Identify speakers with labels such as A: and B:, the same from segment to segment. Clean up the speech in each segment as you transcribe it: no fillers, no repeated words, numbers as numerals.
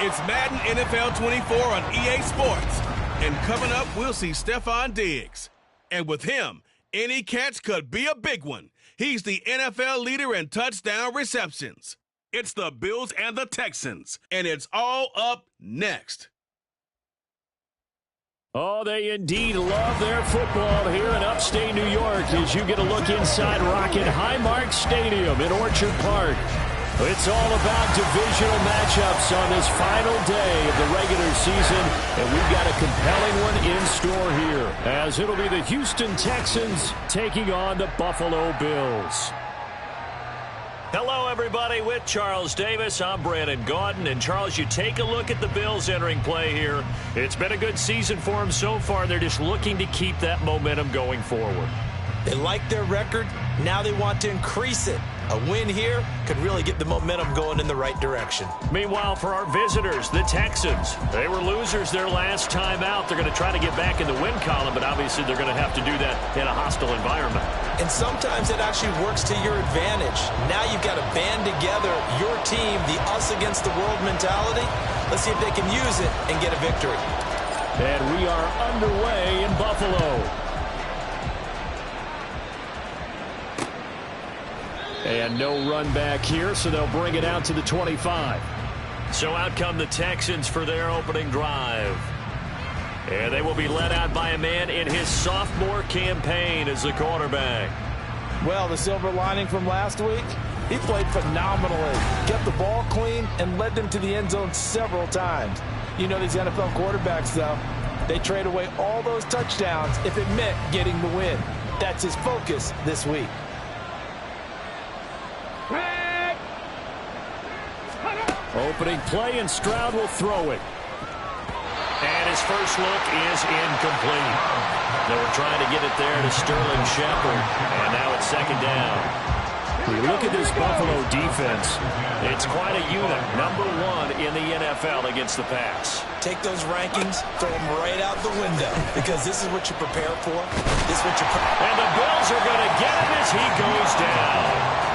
A: It's Madden NFL 24 on EA Sports. And coming up, we'll see Stephon Diggs. And with him, any catch could be a big one. He's the NFL leader in touchdown receptions. It's the Bills and the Texans, and it's all up next.
B: Oh, they indeed love their football here in upstate New York as you get a look inside Rocket Highmark Stadium in Orchard Park. It's all about divisional matchups on this final day of the regular season, and we've got a compelling one in store here, as it'll be the Houston Texans taking on the Buffalo Bills. Hello, everybody. With Charles Davis, I'm Brandon Gaudin. And, Charles, you take a look at the Bills entering play here. It's been a good season for them so far. They're just looking to keep that momentum going forward.
C: They like their record. Now they want to increase it. A win here could really get the momentum going in the right direction.
B: Meanwhile, for our visitors, the Texans, they were losers their last time out. They're going to try to get back in the win column, but obviously they're going to have to do that in a hostile environment.
C: And sometimes it actually works to your advantage. Now you've got to band together your team, the us against the world mentality. Let's see if they can use it and get a victory.
B: And we are underway in Buffalo. And no run back here, so they'll bring it out to the 25. So out come the Texans for their opening drive. And they will be led out by a man in his sophomore campaign as the quarterback.
D: Well, the silver lining from last week, he played phenomenally. Kept the ball clean and led them to the end zone several times. You know these NFL quarterbacks, though, they trade away all those touchdowns if it meant getting the win. That's his focus this week.
B: Opening play, and Stroud will throw it. And his first look is incomplete. They were trying to get it there to Sterling Shepard, and now it's second down. When you look at this Buffalo defense, it's quite a unit. Number one in the NFL against the pass.
C: Take those rankings, throw them right out the window, because this is what you prepare for. This is what you
B: And the Bills are going to get him as he goes down.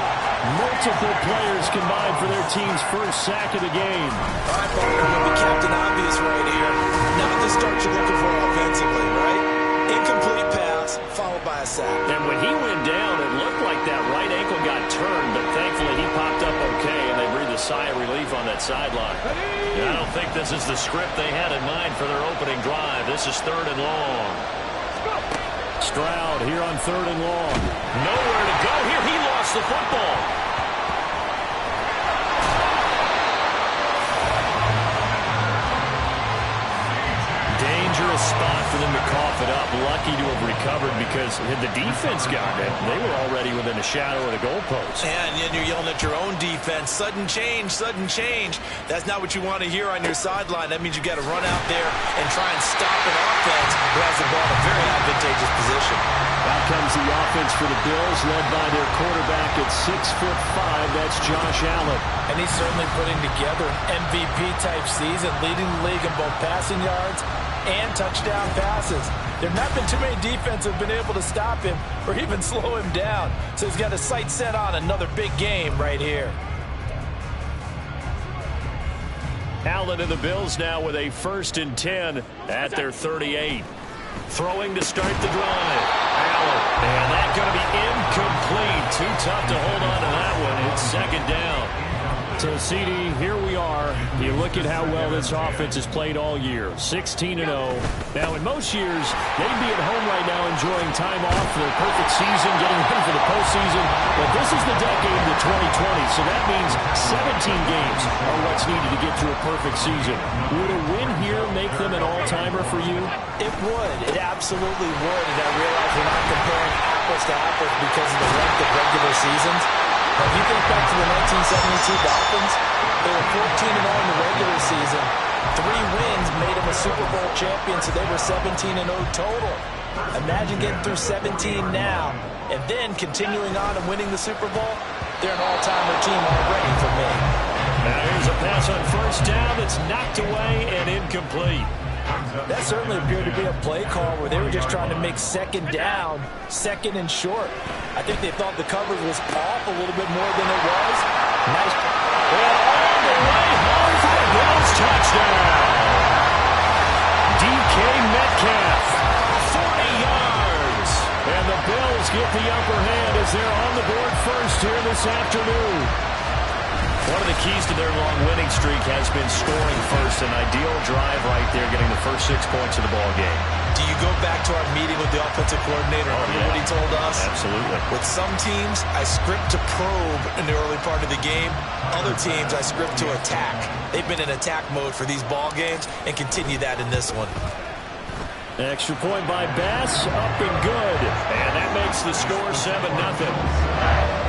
B: Multiple players combined for their team's first sack of the game.
C: All right, Parker, you'll be Captain Obvious right here. Now the start you're looking for offensively, right? Incomplete pass, followed by a sack.
B: And when he went down, it looked like that right ankle got turned, but thankfully he popped up okay, and they breathed a sigh of relief on that sideline. I don't think this is the script they had in mind for their opening drive. This is third and long. Stroud here on third and long. Nowhere to go here. He lost the football. Dangerous spot for them to cough it up. Lucky to have recovered because had the defense gotten it, they were already within a shadow of the goalpost.
C: And then you're yelling at your own defense. Sudden change, sudden change. That's not what you want to hear on your sideline. That means you've got to run out there and try and stop an offense who has the ball in a very advantageous position.
B: Out comes the offense for the Bills, led by their quarterback at 6'5". That's Josh Allen.
D: And he's certainly putting together an MVP-type season, leading the league in both passing yards and touchdown passes. There have not been too many defenses have been able to stop him or even slow him down. So he's got his sights set on another big game right here.
B: Allen and the Bills now with a 1st and 10 at their 38. Throwing to start the drive. Allen. And that's going to be incomplete. Too tough to hold on to that one. It's second down. So, CD, here we are. You look at how well this offense has played all year. 16-0. Now, in most years, they'd be at home right now enjoying time off for their perfect season, getting ready for the postseason. But this is the decade of the 2020, so that means 17 games are what's needed to get to a perfect season. Would a win here make them an all-timer for you?
D: It would. It absolutely would. And I realize we're not comparing apples to apples because of the length of regular seasons. But if you think back to the 1972 Dolphins, they were 14-0 in the regular season. 3 wins made them a Super Bowl champion, so they were 17-0 total. Imagine getting through 17 now and then continuing on and winning the Super Bowl. They're an all-timer team already for me.
B: Now here's a pass on first down that's knocked away and incomplete.
D: That certainly appeared to be a play call where they were just trying to make second down, second and short. I think they thought the coverage was off a little bit more than it was. Nice.
B: Well, all the way home for the Bills touchdown. DK Metcalf, 40 yards. And the Bills get the upper hand as they're on the board first here this afternoon. One of the keys to their long winning streak has been scoring first. An ideal drive right there, getting the first 6 points of the ball game.
C: Do you go back to our meeting with the offensive coordinator? Remember what he told us?
B: Absolutely.
C: With some teams, I script to probe in the early part of the game. Other teams, I script to attack. They've been in attack mode for these ball games and continue that in this one.
B: Extra point by Bass, up and good. And that makes the score 7-0.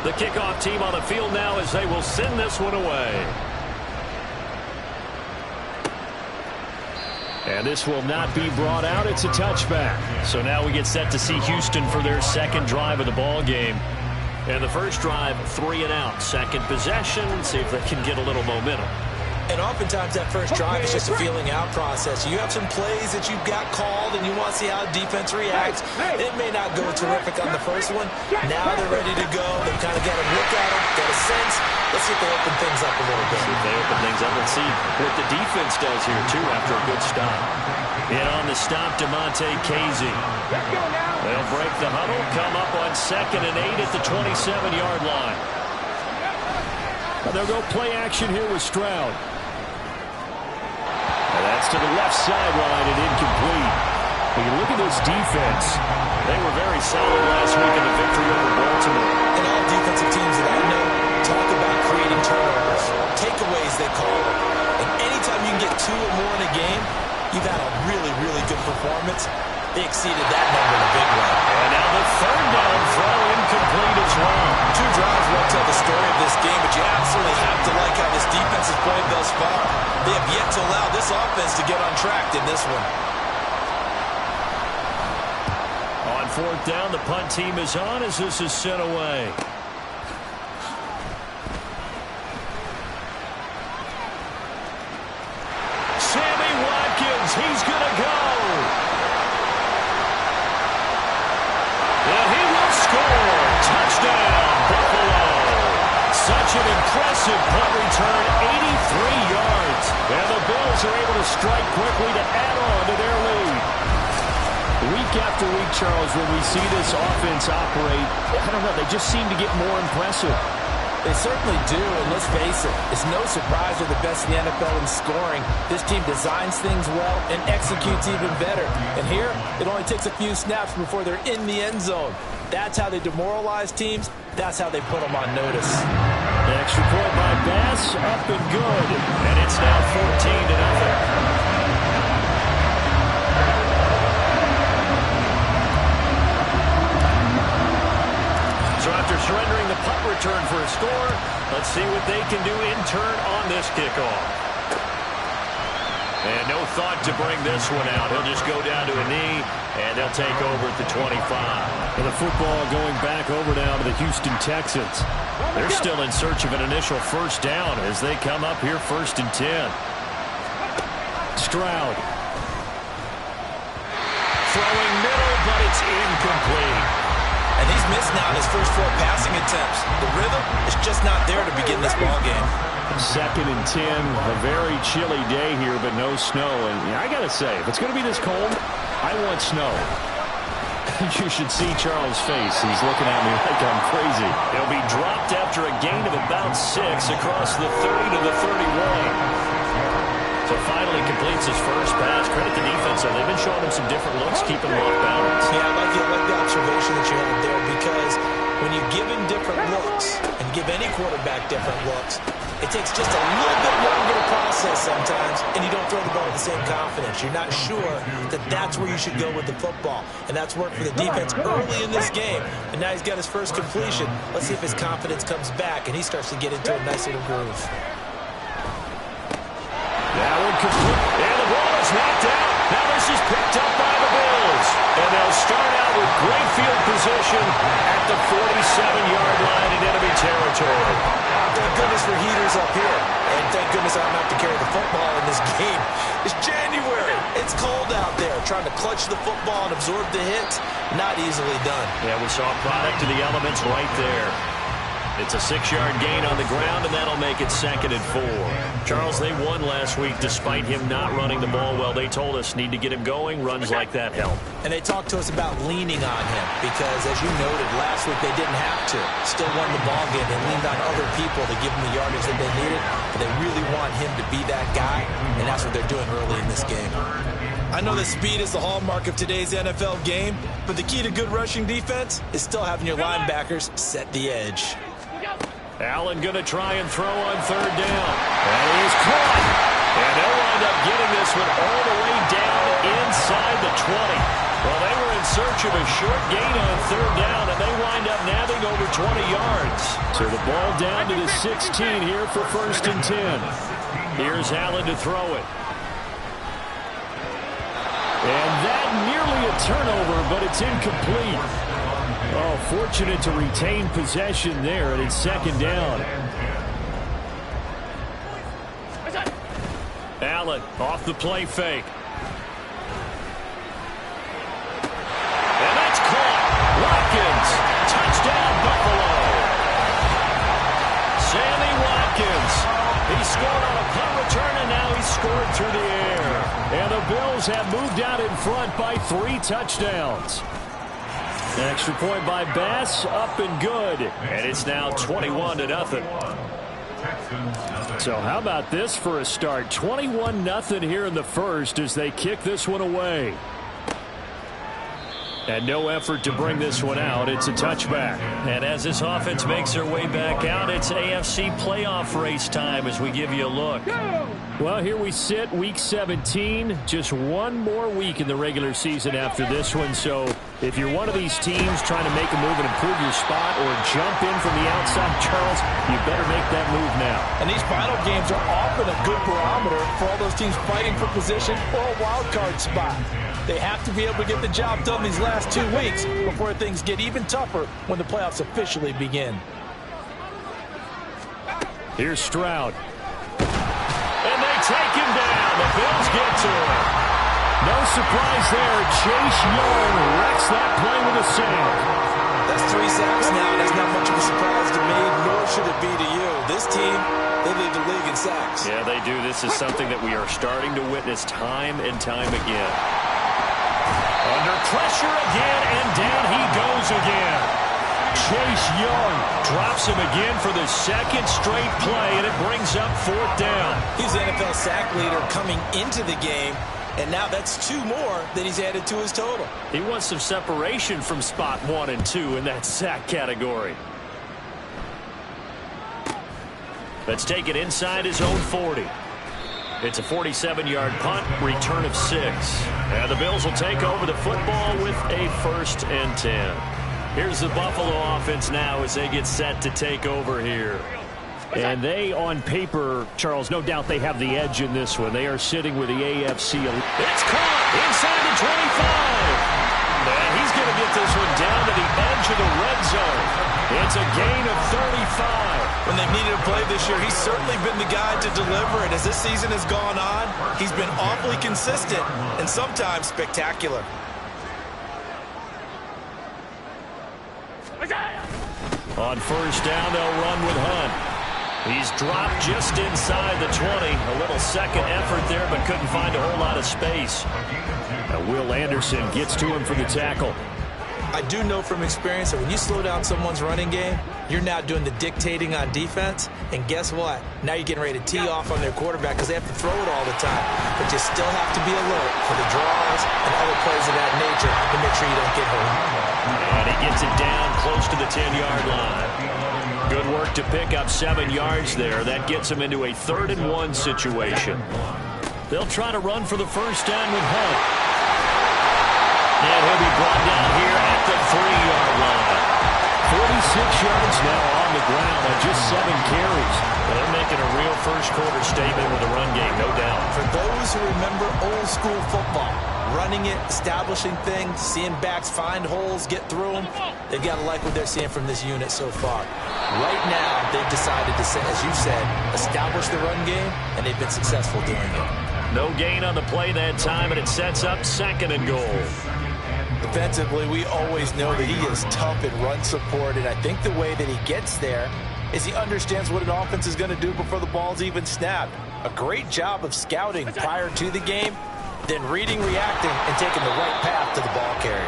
B: The kickoff team on the field now as they will send this one away. And this will not be brought out. It's a touchback.
E: So now we get set to see Houston for their second drive of the ball game. And the first drive, 3 and out. Second possession, see if they can get a little momentum.
D: And oftentimes that first drive is just a feeling out process. You have some plays that you've got called and you want to see how defense reacts. It may not go terrific on the first one. Now they're ready to go. They've kind of got a look at them, got a sense. Let's see if they open things up a little bit.
E: See if they open things up. Let's see what the defense does here, too, after a good stop.
B: In on the stop, Damontae Casey. They'll break the huddle, come up on 2nd and 8 at the 27-yard line. And they'll go play action here with Stroud. And that's to the left sideline and incomplete. When you look at this defense, they were very solid last week in the victory over Baltimore.
D: And all defensive teams that I know talk about creating turnovers, takeaways they call them. And anytime you can get 2 or more in a game, you've had a really, really good performance. They exceeded that number in a big way.
B: And now the 3rd down throw incomplete as well.
D: 2 drives won't tell the story of this game, but you absolutely have to like how this defense has played thus far. They have yet to allow this offense to get on track in this one.
B: On 4th down, the punt team is on as this is sent away. Sammy Watkins, he's going to go. And he will score. Touchdown, Buffalo. Such an impressive punt return, 83 yards. And the Bills are able to strike quickly to add on to their lead. Week after week, Charles, when we see this offense operate, I don't know, they just seem to get more impressive.
D: They certainly do, and let's face it, it's no surprise they're the best in the NFL in scoring. This team designs things well and executes even better. And here, it only takes a few snaps before they're in the end zone. That's how they demoralize teams. That's how they put them on notice.
B: The extra point by Bass, up and good. And it's now 14-0. So after surrendering the punt return for a score, let's see what they can do in turn on this kickoff. And no thought to bring this one out. He'll just go down to a knee, and they'll take over at the 25. And the football going back over now to the Houston Texans. They're still in search of an initial first down as they come up here 1st and 10. Stroud. Throwing middle, but it's incomplete.
D: And he's missed now in his first 4 passing attempts. The rhythm is just not there to begin this ball game.
B: 2nd and 10, a very chilly day here, but no snow. And I got to say, if it's going to be this cold, I want snow. You should see Charles' face. He's looking at me like I'm crazy. He'll be dropped after a gain of about 6 across the 30 to the 31. So finally completes his first pass. Credit the defense. So they've been showing him some different looks, keeping him off balance.
D: Yeah, I like the observation that you had there, because when you give him different looks and give any quarterback different looks, it takes just a little bit longer to process sometimes, and you don't throw the ball with the same confidence. You're not sure that that's where you should go with the football, and that's worked for the defense early in this game, and now he's got his first completion. Let's see if his confidence comes back, and he starts to get into a nice little groove.
B: That one complete, and the ball is knocked out. Now this is picked up by the Bills, and they'll start out with great field position at the 47-yard line in enemy territory.
D: Thank goodness for heaters up here, and thank goodness I don't have to carry the football in this game. It's January. It's cold out there. Trying to clutch the football and absorb the hits, not easily done.
B: Yeah, we saw a product of the elements right there. It's a 6-yard gain on the ground, and that'll make it 2nd and 4. Charles, they won last week despite him not running the ball well. They told us need to get him going. Runs like that help.
D: And they talked to us about leaning on him because, as you noted, last week they didn't have to. Still won the ball game. They leaned on other people to give them the yardage that they needed. And they really want him to be that guy, and that's what they're doing early in this game. I know that speed is the hallmark of today's NFL game, but the key to good rushing defense is still having your linebackers set the edge.
B: Allen going to try and throw on 3rd down. And he's caught. And they'll wind up getting this one all the way down inside the 20. Well, they were in search of a short gain on 3rd down, and they wind up nabbing over 20 yards. So the ball down to the 16 here for 1st and 10. Here's Allen to throw it. And that nearly a turnover, but it's incomplete. Oh, fortunate to retain possession there, and it's second down. Allen off the play fake. And that's caught. Watkins, touchdown Buffalo. Sammy Watkins. He scored on a punt return, and now he's scored through the air. And the Bills have moved out in front by 3 touchdowns. An extra point by Bass, up and good. And it's now 21-0. So how about this for a start? 21-0 here in the first as they kick this one away. And no effort to bring this one out. It's a touchback.
E: And as this offense makes their way back out, it's AFC playoff race time as we give you a look.
B: Well, here we sit, Week 17. Just one more week in the regular season after this one. So if you're one of these teams trying to make a move and improve your spot or jump in from the outside, Charles, you better make that move now.
D: And these final games are often a good barometer for all those teams fighting for position or a wild card spot. They have to be able to get the job done these last 2 weeks before things get even tougher when the playoffs officially begin.
B: Here's Stroud. And they take him down. The Bills get to him. No surprise there. Chase Young wrecks that play with a sack.
C: That's 3 sacks now. That's not much of a surprise to me, nor should it be to you. This team, they lead the league in sacks.
E: Yeah, they do. This is something that we are starting to witness time and time again.
B: Under pressure again, and down he goes again. Chase Young drops him again for the second straight play, and it brings up 4th down.
C: He's the NFL sack leader coming into the game, and now that's 2 more that he's added to his total.
E: He wants some separation from spot 1 and 2 in that sack category. Let's take it inside his own 40. It's a 47-yard punt, return of 6. And the Bills will take over the football with a 1st and 10. Here's the Buffalo offense now as they get set to take over here.
B: And they, on paper, Charles, no doubt they have the edge in this one. They are sitting with the AFC.
E: It's caught inside the 25. And he's going to get this one down to the edge of the red zone. It's a gain of 35.
C: When they've needed a play this year, he's certainly been the guy to deliver. And as this season has gone on, he's been awfully consistent and sometimes spectacular.
B: On 1st down, they'll run with Hunt. He's dropped just inside the 20. A little second effort there, but couldn't find a whole lot of space. Now Will Anderson gets to him for the tackle.
C: I do know from experience that when you slow down someone's running game, you're now doing the dictating on defense. And guess what? Now you're getting ready to tee off on their quarterback because they have to throw it all the time. But you still have to be alert for the draws and other plays of that nature to make sure you don't get hurt.
B: And he gets it down close to the 10-yard line. Good work to pick up 7 yards there. That gets him into a 3rd and 1 situation. They'll try to run for the 1st down with Hunt. And he'll be brought down here at the 3-yard line. 46 yards now on the ground on just 7 carries.
E: Well, they're making a real first-quarter statement with the run game, no doubt.
C: For those who remember old-school football, running it, establishing things, seeing backs find holes, get through them, they've got to like what they're seeing from this unit so far. Right now, they've decided to, as you said, establish the run game, and they've been successful doing it.
B: No gain on the play that time, and it sets up 2nd and goal.
C: Defensively, we always know that he is tough in run support, and I think the way that he gets there is he understands what an offense is going to do before the ball's even snapped. A great job of scouting prior to the game, then reading, reacting, and taking the right path to the ball carrier.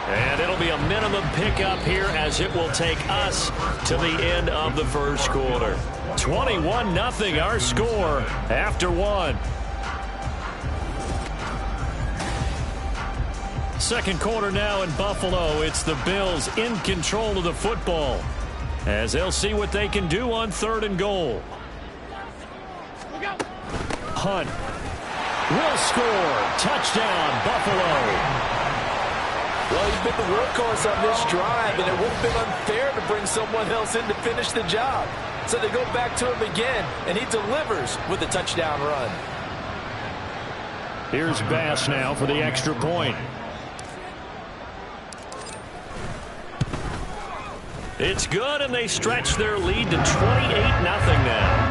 B: And it'll be a minimum pickup here as it will take us to the end of the first quarter. 21-0 our score after 1. Second quarter now in Buffalo. It's the Bills in control of the football as they'll see what they can do on 3rd and goal. Hunt will score. Touchdown, Buffalo.
D: Well, he's been the workhorse on this drive, and it would have been unfair to bring someone else in to finish the job. So they go back to him again, and he delivers with a touchdown run.
B: Here's Bass now for the extra point.
E: It's good, and they stretch their lead to 28-0 now.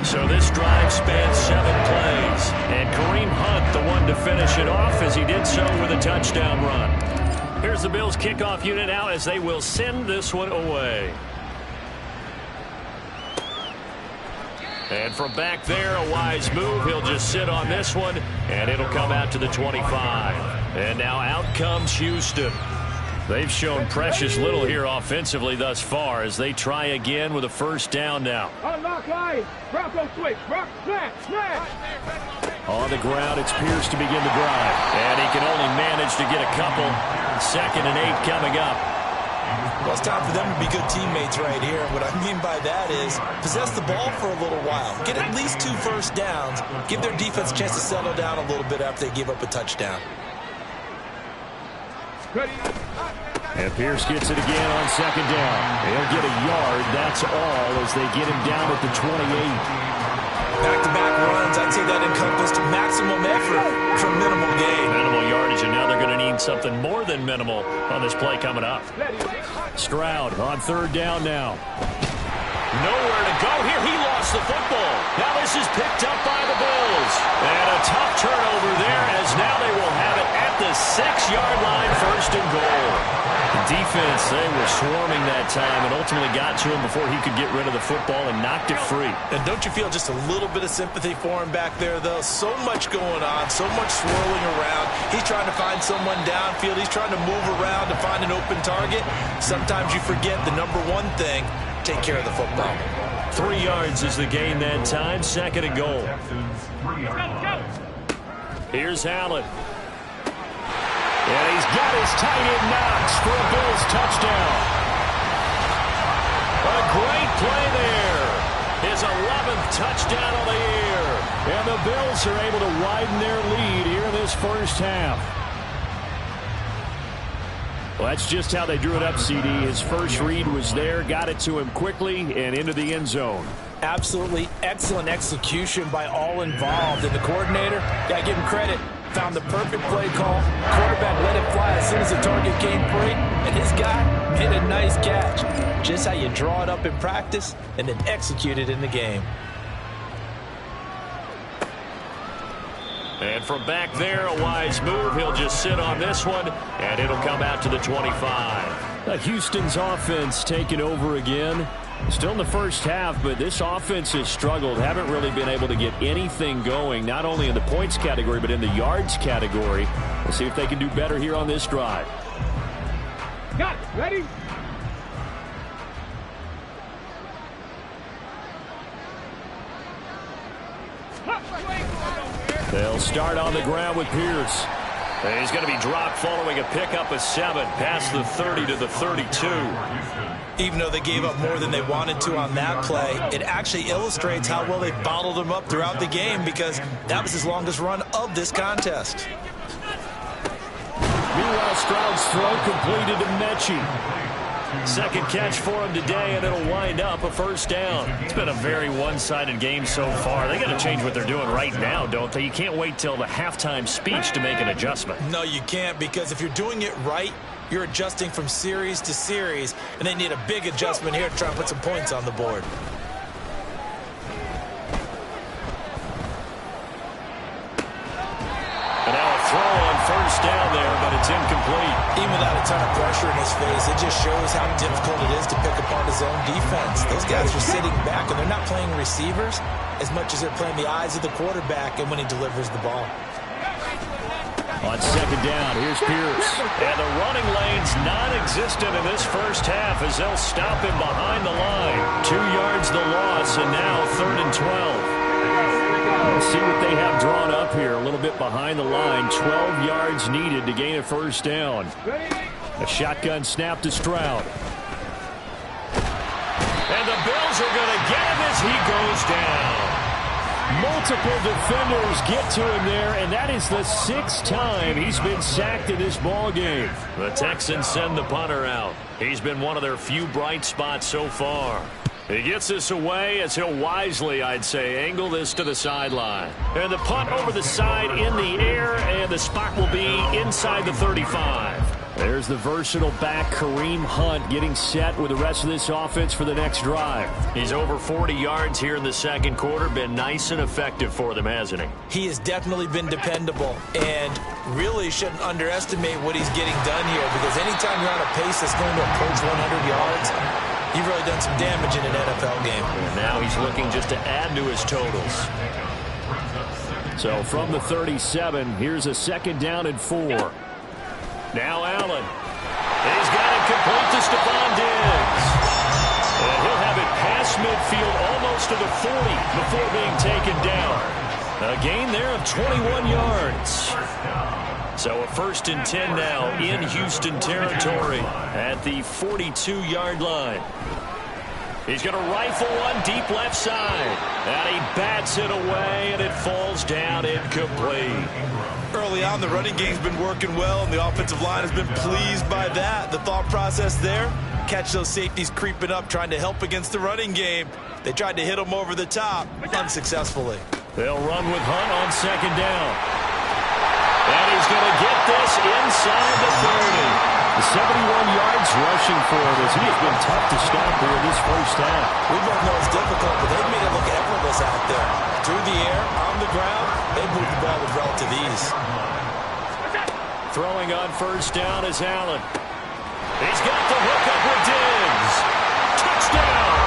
E: So this drive spans 7 plays, and Kareem Hunt the one to finish it off as he did so with a touchdown run. Here's the Bills kickoff unit now as they will send this one away. And from back there, a wise move. He'll just sit on this one, and it'll come out to the 25. And now out comes Houston. They've shown precious little here offensively thus far as they try again with a first down now.
F: Unlock line. Bronco switch. Rock, snap, snap.
B: On the ground, it's Pierce to begin the drive.
E: And he can only manage to get a couple. 2nd and 8 coming up.
C: Well, it's time for them to be good teammates right here. What I mean by that is possess the ball for a little while. Get at least 2 first downs. Give their defense a chance to settle down a little bit after they give up a touchdown.
F: Ready.
B: And Pierce gets it again on 2nd down. He'll get a yard. That's all as they get him down at the 28.
C: Back-to-back runs, I'd say that encompassed maximum effort for minimal gain.
E: Minimal yardage, and now they're going to need something more than minimal on this play coming up.
B: Stroud on 3rd down now.
E: Nowhere to go here. He lost the football. Now this is picked up by the Bills. And a tough turnover there as now they will have it at the 6-yard line, 1st and goal. The defense, they were swarming that time and ultimately got to him before he could get rid of the football and knocked it free.
C: And don't you feel just a little bit of sympathy for him back there, though? So much going on, so much swirling around. He's trying to find someone downfield. He's trying to move around to find an open target. Sometimes you forget the number one thing, take care of the football.
E: 3 yards is the gain that time, 2nd and goal. Here's Allen.
B: And he's got his tight end Knox for a Bills touchdown.
E: A great play there. His 11th touchdown on the year.
B: And the Bills are able to widen their lead here in this first half. Well, that's just how they drew it up, CD. His first read was there, got it to him quickly, and into the end zone.
C: Absolutely excellent execution by all involved. And the coordinator, got to give him credit, found the perfect play call. Quarterback let it fly as soon as the target came free, and his guy made a nice catch. Just how you draw it up in practice and then execute it in the game.
E: And from back there, a wise move. He'll just sit on this one, and it'll come out to the 25.
B: Houston's offense taking over again. Still in the first half, but this offense has struggled. Haven't really been able to get anything going, not only in the points category, but in the yards category. We'll see if they can do better here on this drive.
F: Got it. Ready?
B: They'll start on the ground with Pierce.
E: And he's going to be dropped following a pickup of 7 past the 30 to the 32.
C: Even though they gave up more than they wanted to on that play, it actually illustrates how well they bottled him up throughout the game because that was his longest run of this contest.
B: Meanwhile, Stroud's throw completed to Mechie.
E: Second catch for him today, and it'll wind up a first down. It's been a very one-sided game so far. They got to change what they're doing right now, don't they? You can't wait till the halftime speech to make an adjustment.
C: No, you can't, because if you're doing it right, you're adjusting from series to series, and they need a big adjustment here to try and put some points on the board.
E: And now a throw on first down there, but it's incomplete.
C: Even without a ton of pressure in his face, it just shows how difficult it is to pick apart his own defense. Those guys are sitting back, and they're not playing receivers as much as they're playing the eyes of the quarterback and when he delivers the ball.
B: On second down, here's Pierce.
E: And the running lane's non-existent in this first half as they'll stop him behind the line. 2 yards the loss, and now 3rd and 12.
B: Let's see what they have drawn up here. A little bit behind the line. 12 yards needed to gain a first down. A shotgun snap to Stroud.
E: And the Bills are going to get him as he goes down.
B: Multiple defenders get to him there, and that is the 6th time he's been sacked in this ball game.
E: The Texans send the punter out. He's been one of their few bright spots so far. He gets this away as he'll wisely, I'd say, angle this to the sideline. And the punt over the side in the air, and the spot will be inside the 35.
B: There's the versatile back, Kareem Hunt, getting set with the rest of this offense for the next drive.
E: He's over 40 yards here in the second quarter. Been nice and effective for them, hasn't he?
C: He has definitely been dependable, and really shouldn't underestimate what he's getting done here, because anytime you're on a pace that's going to approach 100 yards, you've really done some damage in an NFL game.
E: And now he's looking just to add to his totals.
B: So from the 37, here's a 2nd down and 4.
E: Now Allen. He's got it complete to Stephon Diggs. And he'll have it past midfield almost to the 40 before being taken down. A gain there of 21 yards. So a 1st and 10 now in Houston territory at the 42-yard line. He's going to rifle one deep left side. And he bats it away, and it falls down incomplete.
C: Early on, the running game's been working well, and the offensive line has been pleased by that. The thought process there, catch those safeties creeping up, trying to help against the running game. They tried to hit him over the top, unsuccessfully.
E: They'll run with Hunt on 2nd down. And he's going to get this inside the 30.
B: 71 yards rushing for him as he has been tough to stop here in this first half.
C: We both know it's difficult, but they've made it look effortless out there. Through the air, on the ground, they move the ball with relative ease.
E: Throwing on 1st down is Allen. He's got the hook up with Diggs. Touchdown!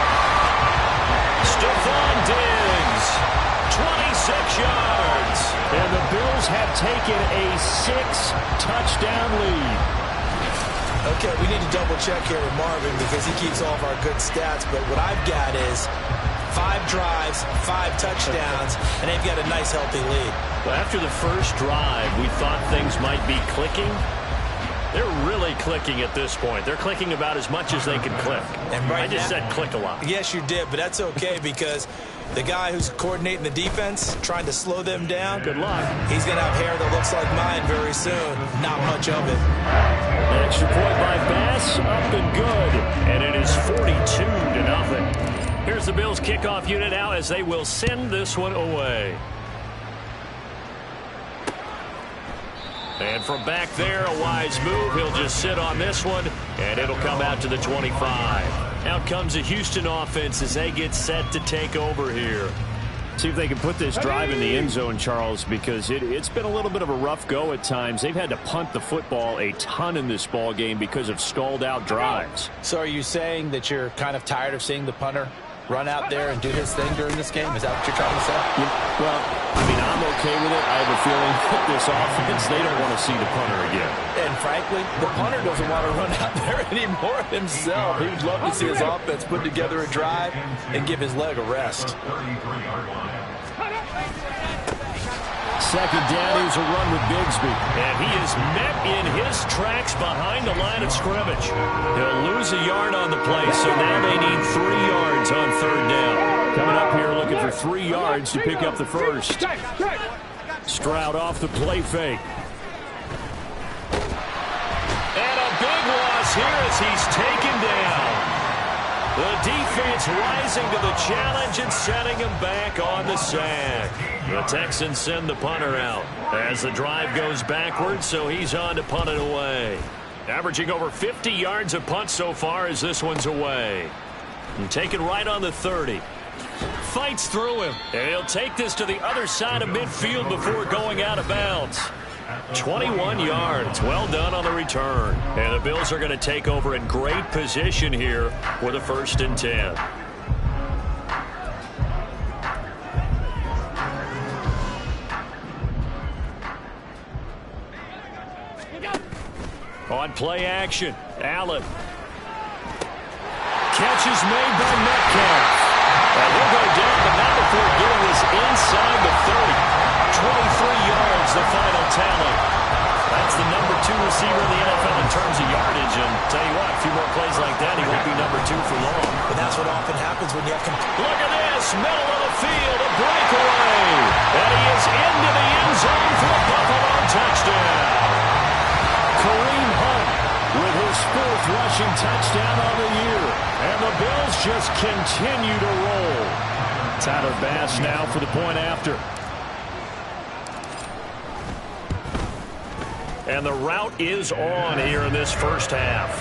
E: Stephon Diggs, 26 yards.
B: And the Bills have taken a 6-touchdown lead.
C: Okay, we need to double check here with Marvin because he keeps all of our good stats, but what I've got is 5 drives, 5 touchdowns, and they've got a nice healthy lead.
E: Well, after the first drive, we thought things might be clicking. They're really clicking at this point. They're clicking about as much as they can click.
C: And right
E: I just
C: now,
E: said click a lot.
C: Yes, you did, but that's okay because the guy who's coordinating the defense, trying to slow them down,
E: good luck.
C: He's going to have hair that looks like mine very soon. Not much of it.
B: An extra point by Bass, up and good.
E: And it is 42-0. Here's the Bills kickoff unit now as they will send this one away. And from back there, a wise move. He'll just sit on this one, and it'll come out to the 25. Out comes the Houston offense as they get set to take over here.
B: See if they can put this drive in the end zone, Charles, because it's been a little bit of a rough go at times. They've had to punt the football a ton in this ball game because of stalled out drives.
D: So are you saying that you're kind of tired of seeing the punter run out there and do his thing during this game? Is that what you're trying to say?
B: Well, I mean, I'm okay with it. I have a feeling that this offense, they don't want to see the punter again.
D: And frankly, the punter doesn't want to run out there anymore himself. He would love to see his offense put together a drive and give his leg a rest.
B: 2nd down, here's a run with Bigsby.
E: And he is met in his tracks behind the line of scrimmage. He'll lose a yard on the play, so now they need 3 yards on 3rd down.
B: Coming up here looking for 3 yards to pick up the first. Stroud off the play fake.
E: And a big loss here as he's taken down. The defense rising to the challenge and setting him back on the sack. The Texans send the punter out as the drive goes backwards, so he's on to punt it away. Averaging over 50 yards of punt so far as this one's away. And taken right on the 30. Fights through him. And he'll take this to the other side of midfield before going out of bounds. 21 yards. Well done on the return. And the Bills are going to take over in great position here with a 1st and 10. On play action, Allen. Catch is made by Metcalf. And he'll go down, but not before getting this inside the 30. 23 yards, the final tally. That's the number 2 receiver in the NFL in terms of yardage. And tell you what, a few more plays like that, he won't be number 2 for long.
C: But that's what often happens when you have
E: Look at this, middle of the field, a breakaway. And he is into the end zone for a Buffalo touchdown. Kareem Hunt with his 4th rushing touchdown on the year. And the
B: the Bills just continue to roll. Tyler Bass now for the point after. And the route is on here in this first half.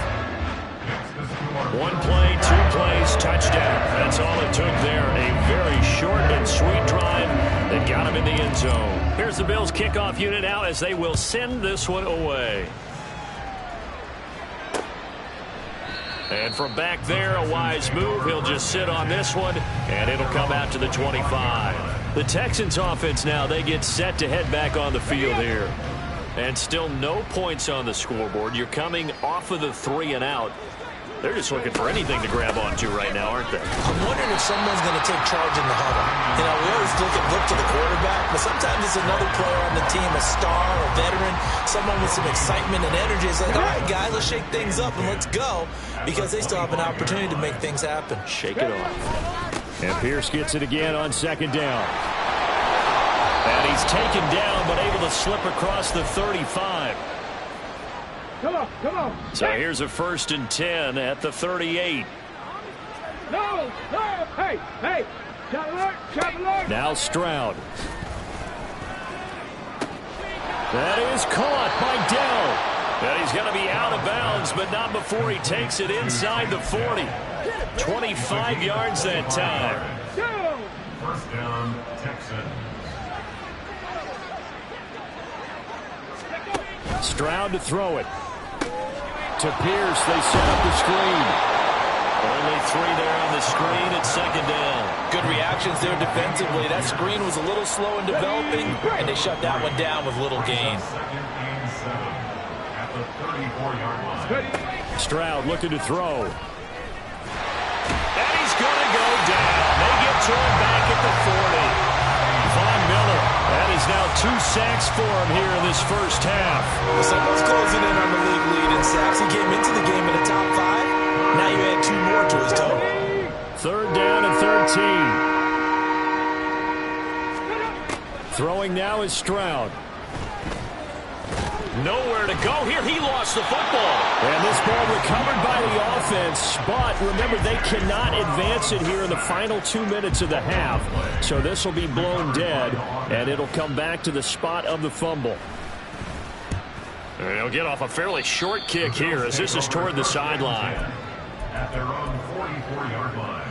B: One play, two plays, touchdown. That's all it took there. A very short and sweet drive that got him in the end zone. Here's the Bills kickoff unit now as they will send this one away. And from back there, a wise move. He'll just sit on this one, and it'll come out to the 25. The Texans offense now, they get set to head back on the field here. And still no points on the scoreboard. You're coming off of the 3 and out. They're just looking for anything to grab onto right now, aren't they?
C: I'm wondering if someone's going to take charge in the huddle. You know, we always look to the quarterback, but sometimes it's another player on the team, a star, a veteran, someone with some excitement and energy. It's like, all right, guys, let's shake things up and let's go, because they still have an opportunity to make things happen.
B: Shake it off. And Pierce gets it again on second down. And he's taken down, but able to slip across the 35.
F: Come on.
B: So here's a 1st and 10 at the 38.
F: No, hey. Traveler.
B: Now Stroud. That is caught by Dell. And he's going to be out of bounds, but not before he takes it inside the 40. 25 yards that time.
G: First down, Texans.
B: Stroud to throw it. To Pierce, they set up the screen. Only 3 there on the screen at second down.
C: Good reactions there defensively. That screen was a little slow in developing, and they shut that one down with little gain.
G: At the 34-yard line.
B: Stroud looking to throw. And he's going to go down. They get to him back at the 40. Von Miller. That is now 2 sacks for him here in this first half.
C: Well, someone's closing in on the league lead in sacks. He came into the game in the top 5. Now you add 2 more to his total.
B: 3rd down and 13. Throwing now is Stroud. Nowhere to go here. He lost the football. And this ball recovered by the offense. But remember, they cannot advance it here in the final 2 minutes of the half. So this will be blown dead, and it'll come back to the spot of the fumble. And he'll get off a fairly short kick here as this is toward the sideline.
G: At their own 44-yard line.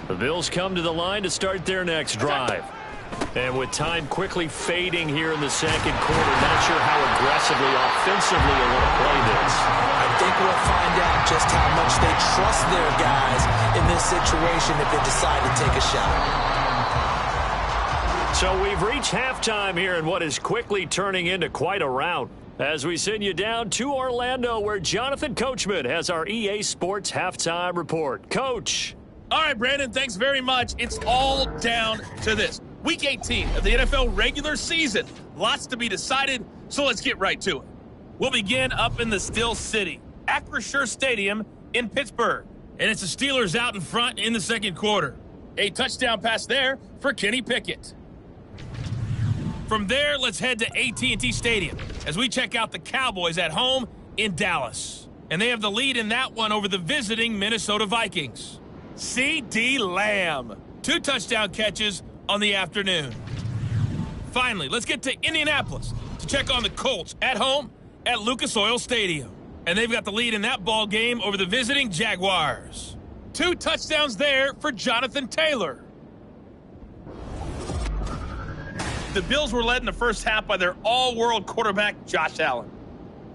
B: The Bills come to the line to start their next drive. And with time quickly fading here in the second quarter, not sure how aggressively, offensively you want to play this.
C: I think we'll find out just how much they trust their guys in this situation if they decide to take a shot.
B: So we've reached halftime here in what is quickly turning into quite a rout. As we send you down to Orlando, where Jonathan Coachman has our EA Sports halftime report. Coach.
H: All right, Brandon, thanks very much. It's all down to this. Week 18 of the NFL regular season. Lots to be decided, so let's get right to it. We'll begin up in the Steel City, Acrisure Stadium in Pittsburgh. And it's the Steelers out in front in the second quarter. A touchdown pass there for Kenny Pickett. From there, let's head to AT&T Stadium as we check out the Cowboys at home in Dallas. And they have the lead in that one over the visiting Minnesota Vikings. C.D. Lamb. 2 touchdown catches on the afternoon. Finally, let's get to Indianapolis to check on the Colts at home at Lucas Oil Stadium. And they've got the lead in that ball game over the visiting Jaguars. 2 touchdowns there for Jonathan Taylor. The Bills were led in the first half by their all-world quarterback, Josh Allen.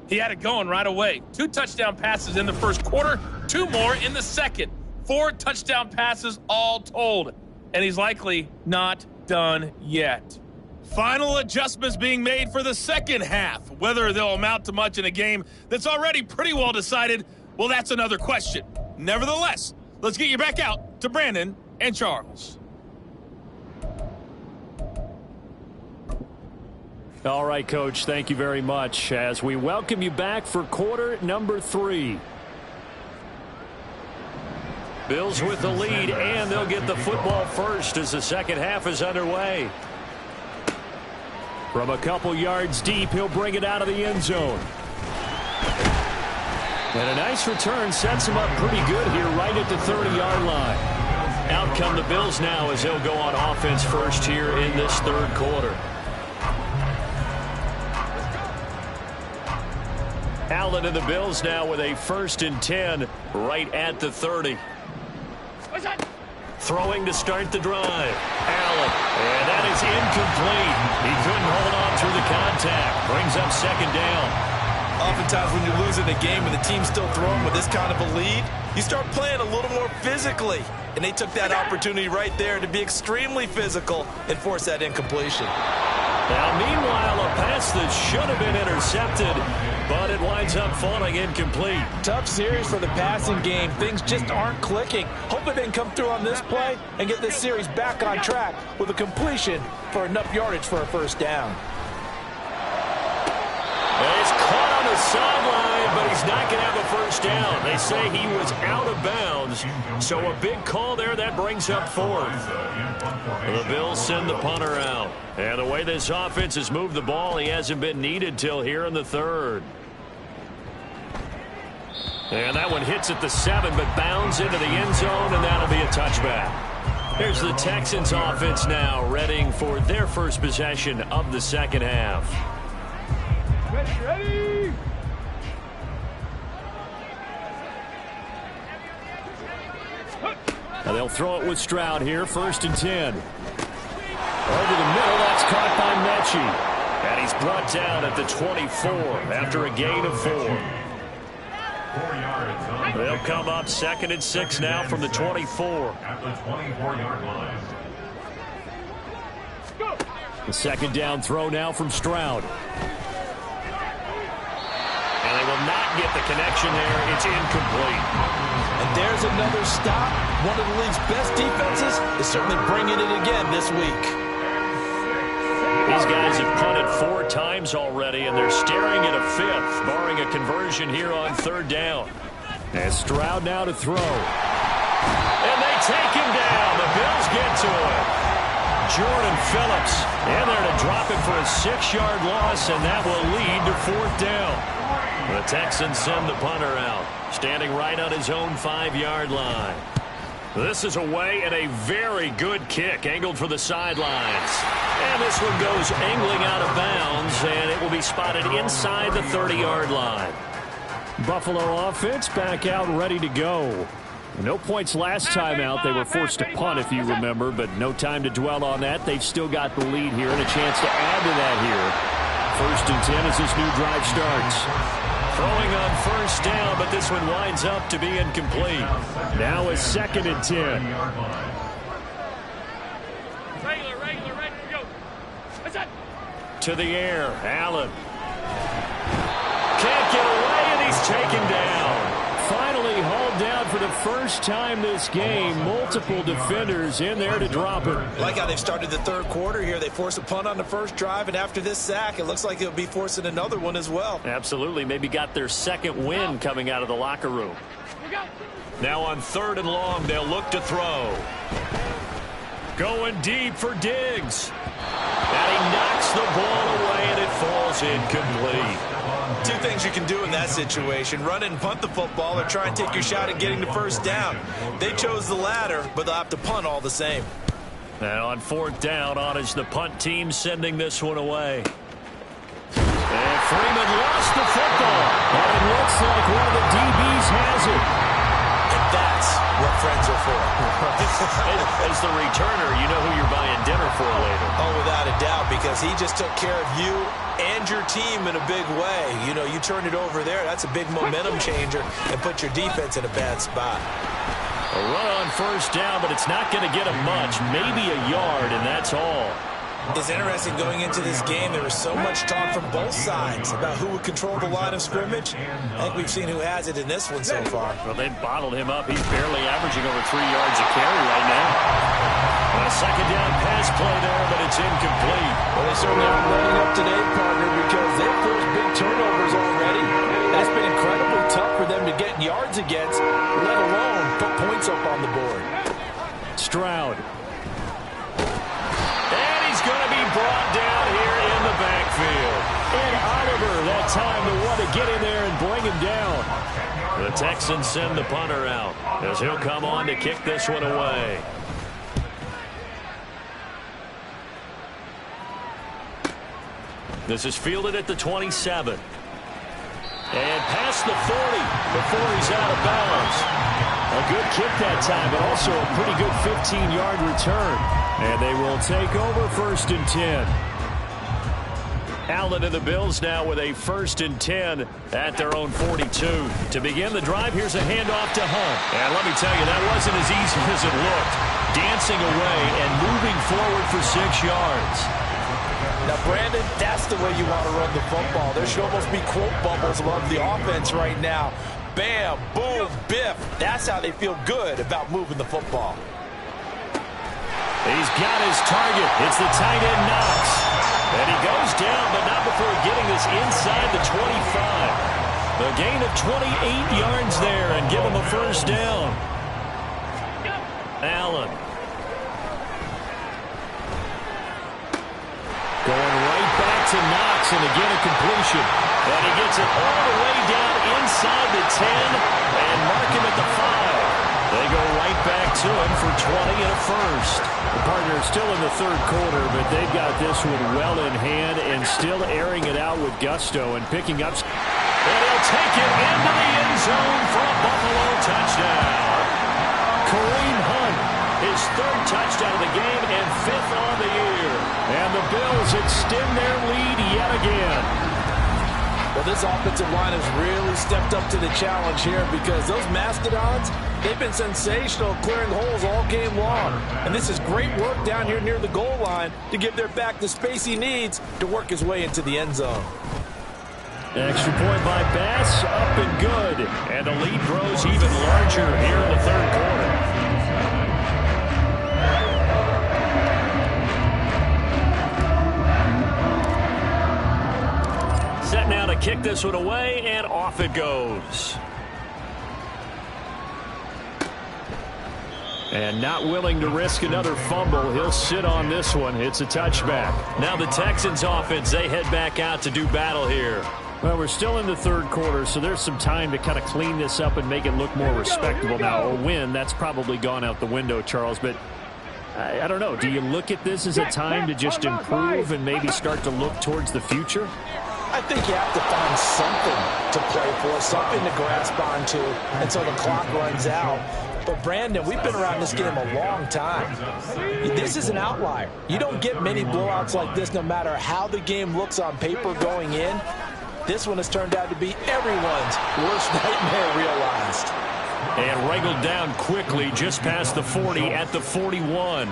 H: He had it going right away. 2 touchdown passes in the first quarter, 2 more in the second. 4 touchdown passes all told. And he's likely not done yet. Final adjustments being made for the second half. Whether they'll amount to much in a game that's already pretty well decided, well, that's another question. Nevertheless, let's get you back out to Brandon and Charles.
B: All right, Coach, thank you very much as we welcome you back for quarter number 3. Bills with the lead, and they'll get the football first as the second half is underway. From a couple yards deep, he'll bring it out of the end zone. And a nice return sets him up pretty good here right at the 30-yard line. Out come the Bills now as they'll go on offense first here in this third quarter. Allen and the Bills now with a 1st and 10 right at the 30. Throwing to start the drive. Allen. And that is incomplete. He couldn't hold on through the contact. Brings up 2nd down.
C: Oftentimes when you lose in a game and the team's still throwing with this kind of a lead, you start playing a little more physically. And they took that opportunity right there to be extremely physical and force that incompletion.
B: Now, meanwhile, a pass that should have been intercepted, but it winds up falling incomplete.
C: Tough series for the passing game. Things just aren't clicking. Hopefully they can come through on this play and get this series back on track with a completion for enough yardage for a 1st down.
B: He's caught on the sideline, but he's not going to have a 1st down. They say he was out of bounds, so a big call there. That brings up 4th. The Bills send the punter out. And the way this offense has moved the ball, he hasn't been needed till here in the 3rd. And that one hits at the 7, but bounds into the end zone, and that'll be a touchback. Here's the Texans offense now, readying for their first possession of the 2nd half.
F: Ready!
B: Now they'll throw it with Stroud here, 1st and 10. Over the middle, that's caught by Mechie. And he's brought down at the 24 after a gain of 4.
G: 4 yards.
B: They'll come up 2nd and 6 now from the 24.
G: At the 24-yard line.
B: The 2nd down throw now from Stroud. And they will not get the connection there. It's incomplete.
C: And there's another stop. One of the league's best defenses is certainly bringing it again this week.
B: These guys have punted 4 times already, and they're staring at a 5th, barring a conversion here on 3rd down. And Stroud now to throw. And they take him down. The Bills get to him. Jordan Phillips in there to drop him for a 6-yard loss, and that will lead to 4th down. The Texans send the punter out, standing right on his own 5-yard line. This is away and a very good kick, angled for the sidelines. And this one goes angling out of bounds, and it will be spotted inside the 30-yard line. Buffalo offense back out ready to go. No points last time out. They were forced to punt, if you remember, but no time to dwell on that. They've still got the lead here and a chance to add to that here. 1st and 10 as this new drive starts. Throwing on 1st down, but this one winds up to be incomplete. Now a 2nd and 10.
F: Regular, ready to go. What's that?
B: To the air, Allen. Can't get away, and he's taken down. Finally hauled down for the first time this game. Multiple defenders in there to drop him.
C: Like how they've started the 3rd quarter here. They force a punt on the 1st drive, and after this sack, it looks like they'll be forcing another one as well.
B: Absolutely. Maybe got their 2nd win coming out of the locker room. Now on 3rd and long, they'll look to throw. Going deep for Diggs. And he knocks the ball away, and it falls incomplete.
C: 2 things you can do in that situation: run and punt the football, or try and take your shot at getting the 1st down. They chose the latter, but they'll have to punt all the same.
B: Now on 4th down, on is the punt team sending this one away. And Freeman lost the football. And it looks like one of the DBs has it.
C: And that's what friends are for.
B: As the returner, you know who you're buying dinner for later.
C: Oh, without a doubt, because he just took care of you and your team in a big way. You know, you turn it over there, that's a big momentum changer, and put your defense in a bad spot.
B: A run on 1st down, but it's not going to get him much. Maybe a yard, and that's all.
C: It's interesting going into this game. There was so much talk from both sides about who would control the line of scrimmage. I think we've seen who has it in this one so far.
B: Well, they bottled him up. He's barely averaging over 3 yards a carry right now. A 2nd down pass play there, but it's incomplete.
C: Well, they certainly aren't letting up today, partner, because they've forced big turnovers already. And it's been incredibly tough for them to get yards against, let alone put points up on the board.
B: Stroud. Going to be brought down here in the backfield. And Oliver, that time, the one to get in there and bring him down.
E: Texans send the punter out as he'll come on to kick this one away. This is fielded at the 27. And past the 40 before he's out of bounds. A good kick that time, but also a pretty good 15-yard return. And they will take over 1st and 10. Allen and the Bills now with a 1st and 10 at their own 42. To begin the drive, here's a handoff to Hunt. And let me tell you, that wasn't as easy as it looked. Dancing away and moving forward for 6 yards.
C: Now, Brandon, that's the way you want to run the football. There should almost be quote bubbles above the offense right now. Bam, boom, biff. That's how they feel good about moving the football.
E: He's got his target. It's the tight end Knox. And he goes down, but not before getting this inside the 25. A gain of 28 yards there and give him a 1st down. Allen. Going right back to Knox, and again a completion. And he gets it all the way down inside the 10 and mark him at the 5. They go right back to him for 20 and a 1st. The partner is still in the 3rd quarter, but they've got this one well in hand and still airing it out with gusto and picking up. And he'll take it into the end zone for a Buffalo touchdown. Kareem Hunt, his 3rd touchdown of the game and 5th on the year. And the Bills extend their lead yet again.
C: Well, this offensive line has really stepped up to the challenge here because those Mastodons, they've been sensational clearing holes all game long. And this is great work down here near the goal line to give their back the space he needs to work his way into the end zone.
E: Extra point by Bass, up and good. And the lead grows even larger here in the 3rd quarter. Set now to kick this one away, and off it goes. And not willing to risk another fumble. He'll sit on this one. It's a touchback. Now the Texans offense, they head back out to do battle here. Well, we're still in the 3rd quarter, so there's some time to kind of clean this up and make it look more respectable. Now, a win, that's probably gone out the window, Charles, but I don't know. Do you look at this as a time to just improve and maybe start to look towards the future?
C: I think you have to find something to play for, something to grasp onto until the clock runs out. But, Brandon, we've been around this game a long time. This is an outlier. You don't get many blowouts like this no matter how the game looks on paper going in. This one has turned out to be everyone's worst nightmare realized.
E: And wrangled down quickly just past the 40 at the 41.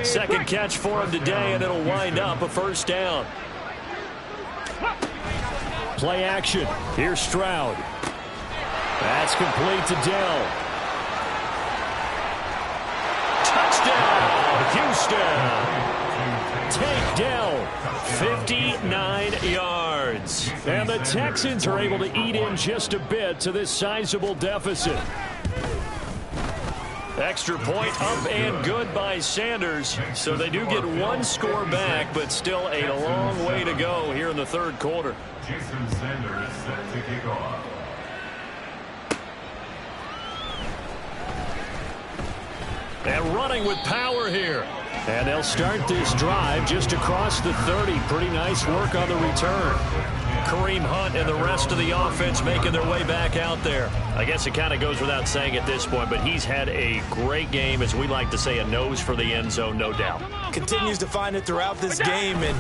E: 2nd catch for him today, and it'll wind up a 1st down. Play action. Here's Stroud. That's complete to Dell. Touchdown, Houston. Take Dell. 59 yards. And the Texans are able to eat in just a bit to this sizable deficit. Extra point up and good by Sanders. So they do get 1 score back, but still a long way to go here in the 3rd quarter.
G: Jason Sanders set to kick off.
E: And running with power here. And they'll start this drive just across the 30. Pretty nice work on the return. Kareem Hunt and the rest of the offense making their way back out there. I guess it kind of goes without saying at this point, but he's had a great game, as we like to say, a nose for the end zone, no doubt.
C: Continues to find it throughout this game, and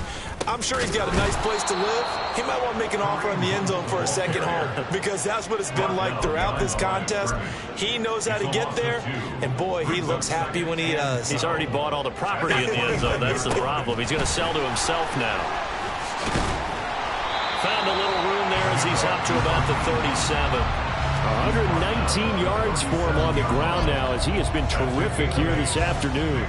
C: I'm sure he's got a nice place to live. He might want to make an offer in the end zone for a second home, because that's what it's been like throughout this contest. He knows how to get there, and boy, he looks happy when he does.
E: He's already bought all the property in the end zone. That's the problem. He's going to sell to himself now. Found a little room there as he's up to about the 37. 119 yards for him on the ground now, as he has been terrific here this afternoon.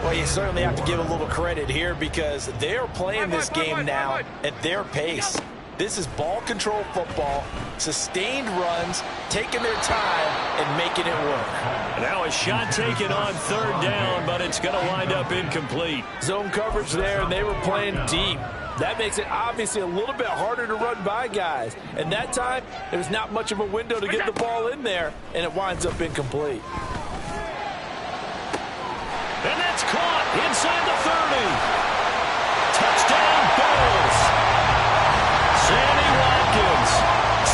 C: Well, you certainly have to give a little credit here because they're playing this game now at their pace. This is ball control football, sustained runs, taking their time and making it work.
E: Now a shot taken on 3rd down, but it's going to wind up incomplete.
C: Zone coverage there, and they were playing deep. That makes it obviously a little bit harder to run by guys. And that time, there's not much of a window to get the ball in there, and it winds up incomplete.
E: And that's caught inside the 30. Touchdown, Bills. Sammy Watkins,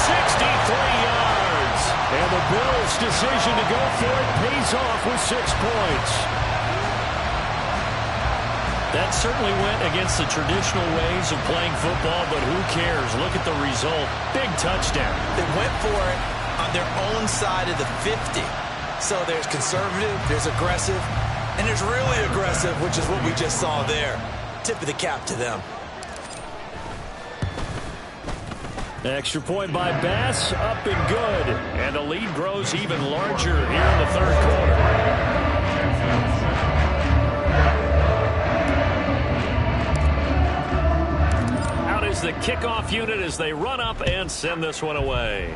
E: 63 yards.
B: And the Bills' decision to go for it pays off with 6 points.
E: That certainly went against the traditional ways of playing football, but who cares? Look at the result. Big touchdown.
C: They went for it on their own side of the 50. So there's conservative, there's aggressive, and there's really aggressive, which is what we just saw there. Tip of the cap to them.
B: Extra point by Bass, up and good.
E: And the lead grows even larger here in the third quarter. Is the kickoff unit as they run up and send this one away.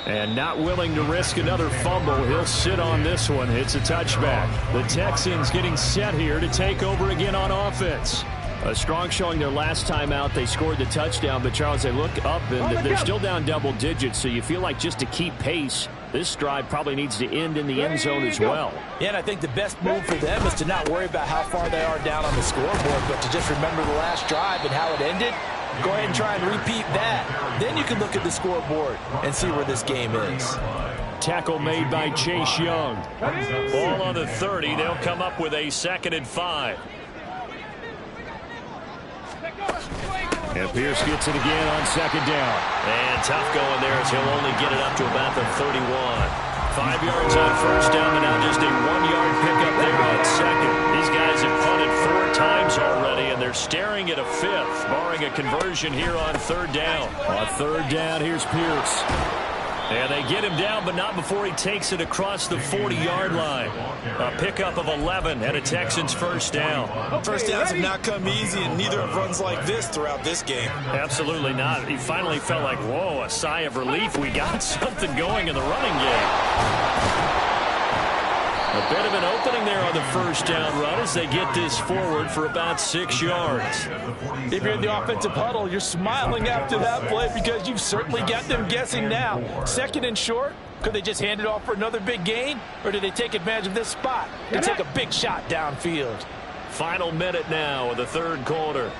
B: And not willing to risk another fumble, he'll sit on this one. It's a touchback. The Texans getting set here to take over again on offense. A strong showing their last time out. They scored the touchdown, but Charles, they look up and they're still down double digits, so you feel like just to keep pace, this drive probably needs to end in the end zone as well.
C: Yeah, and I think the best move for them is to not worry about how far they are down on the scoreboard, but to just remember the last drive and how it ended. Go ahead and try and repeat that. Then you can look at the scoreboard and see where this game is.
B: Tackle made by Chase Young.
E: Ball on the 30. They'll come up with a 2nd and 5.
B: And Pierce gets it again on 2nd down.
E: And tough going there as he'll only get it up to about the 31. 5 yards on 1st down, and now just a 1-yard pickup there on 2nd. These guys have punted 4 times already, and they're staring at a 5th, barring a conversion here on 3rd down.
B: On 3rd down, here's Pierce.
E: And they get him down, but not before he takes it across the 40-yard line. A pickup of 11 and a Texans 1st down.
C: First downs have not come easy, and neither have runs like this throughout this game.
E: Absolutely not. He finally felt like, whoa, a sigh of relief. We got something going in the running game. A bit of an opening there on the 1st down run as they get this forward for about 6 yards.
C: If you're in the offensive huddle, you're smiling after that play because you've certainly got them guessing now. 2nd and short, could they just hand it off for another big gain? Or do they take advantage of this spot and take a big shot downfield?
E: Final minute now of the 3rd quarter.